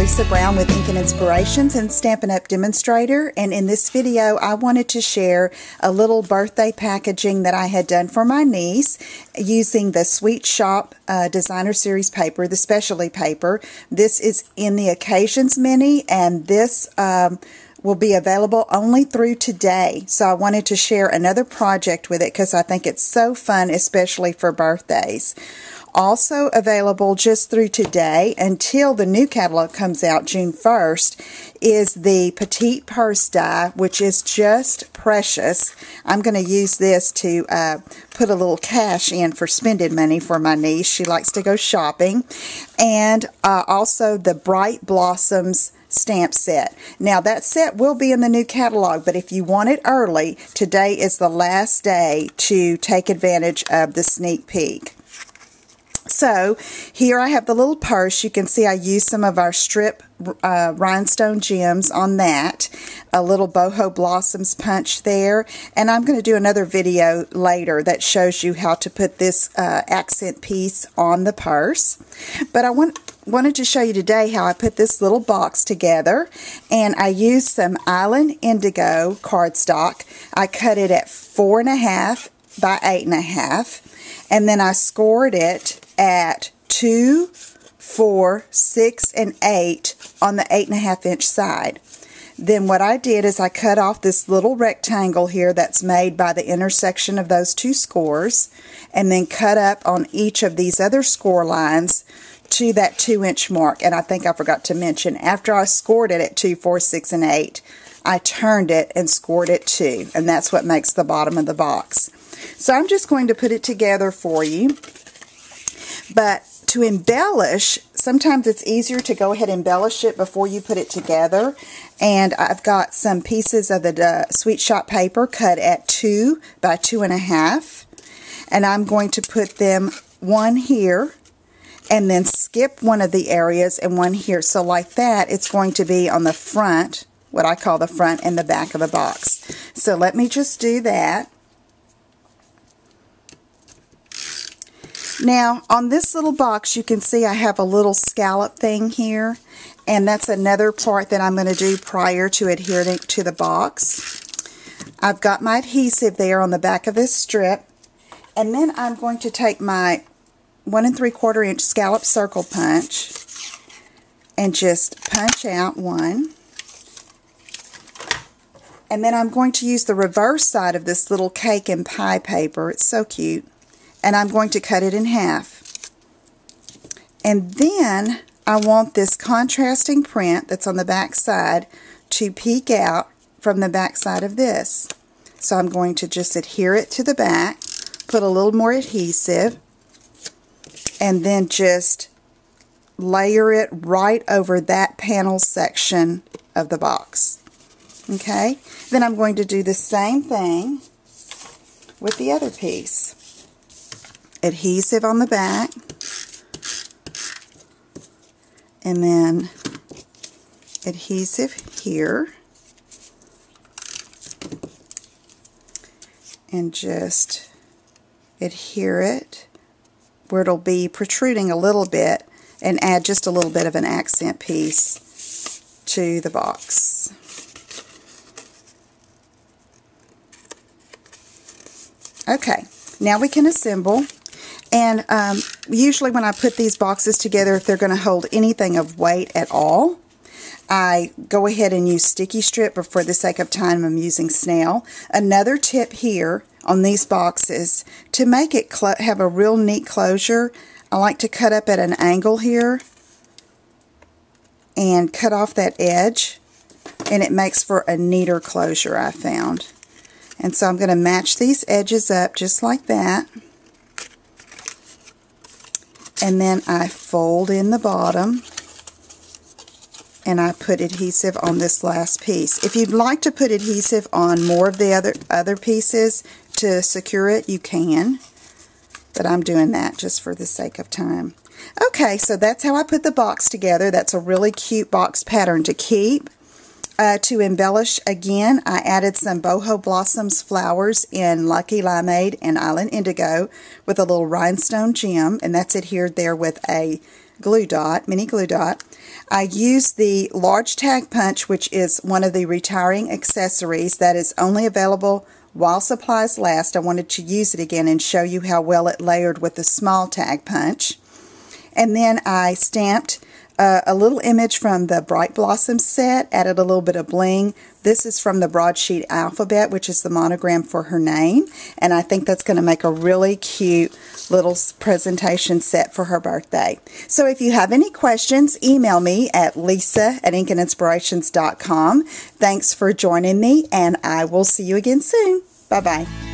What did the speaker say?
Lisa Brown with Ink and Inspirations and Stampin' Up! Demonstrator, and in this video I wanted to share a little birthday packaging that I had done for my niece using the Sweet Shop Designer Series paper, the specialty paper. This is in the Occasions Mini, and this will be available only through today. So I wanted to share another project with it because I think it's so fun, especially for birthdays. Also available just through today until the new catalog comes out June 1st is the Petite Purse die, which is just precious. I'm going to use this to put a little cash in for spending money for my niece. She likes to go shopping. And also the Bright Blossoms stamp set. Now that set will be in the new catalog, but if you want it early, today is the last day to take advantage of the sneak peek. So here I have the little purse. You can see I used some of our strip rhinestone gems on that. A little boho blossoms punch there. And I'm going to do another video later that shows you how to put this accent piece on the purse. But I wanted to show you today how I put this little box together. And I used some Island Indigo cardstock. I cut it at 4.5 by 8.5. And then I scored it at 2, 4, 6, and 8 on the 8.5 inch side. Then what I did is I cut off this little rectangle here that's made by the intersection of those two scores, and then cut up on each of these other score lines to that 2-inch mark. And I think I forgot to mention, after I scored it at 2, 4, 6, and 8, I turned it and scored it 2, and that's what makes the bottom of the box. So I'm just going to put it together for you. But to embellish, sometimes it's easier to go ahead and embellish it before you put it together. And I've got some pieces of the Sweet Shop paper cut at 2 by 2.5. And I'm going to put them one here and then skip one of the areas and one here. So like that, it's going to be on the front, what I call the front and the back of the box. So let me just do that. Now, on this little box, you can see I have a little scallop thing here, and that's another part that I'm going to do prior to adhering to the box. I've got my adhesive there on the back of this strip, and then I'm going to take my 1 3/4 inch scallop circle punch and just punch out one. And then I'm going to use the reverse side of this little cake and pie paper. It's so cute. And I'm going to cut it in half. And then I want this contrasting print that's on the back side to peek out from the back side of this. So I'm going to just adhere it to the back, put a little more adhesive, and then just layer it right over that panel section of the box. Okay? Then I'm going to do the same thing with the other piece. Adhesive on the back, and then adhesive here, and just adhere it where it'll be protruding a little bit, and add just a little bit of an accent piece to the box. Okay, now we can assemble. And usually when I put these boxes together, if they're going to hold anything of weight at all, I go ahead and use sticky strip, but for the sake of time I'm using snail. Another tip here on these boxes, to make it have a real neat closure, I like to cut up at an angle here and cut off that edge, and it makes for a neater closure, I found. And so I'm going to match these edges up just like that. And then I fold in the bottom, and I put adhesive on this last piece. If you'd like to put adhesive on more of the other pieces to secure it, you can. But I'm doing that just for the sake of time. Okay, so that's how I put the box together. That's a really cute box pattern to keep. To embellish, again, I added some Boho Blossoms flowers in Lucky Limeade and Island Indigo with a little rhinestone gem, and that's adhered there with a glue dot, mini glue dot. I used the large tag punch, which is one of the retiring accessories that is only available while supplies last. I wanted to use it again and show you how well it layered with the small tag punch. And then I stamped a little image from the Bright Blossom set, added a little bit of bling. This is from the Broadsheet Alphabet, which is the monogram for her name, and I think that's going to make a really cute little presentation set for her birthday. So if you have any questions, email me at lisa@inkandinspirations.com. Thanks for joining me, and I will see you again soon. Bye-bye.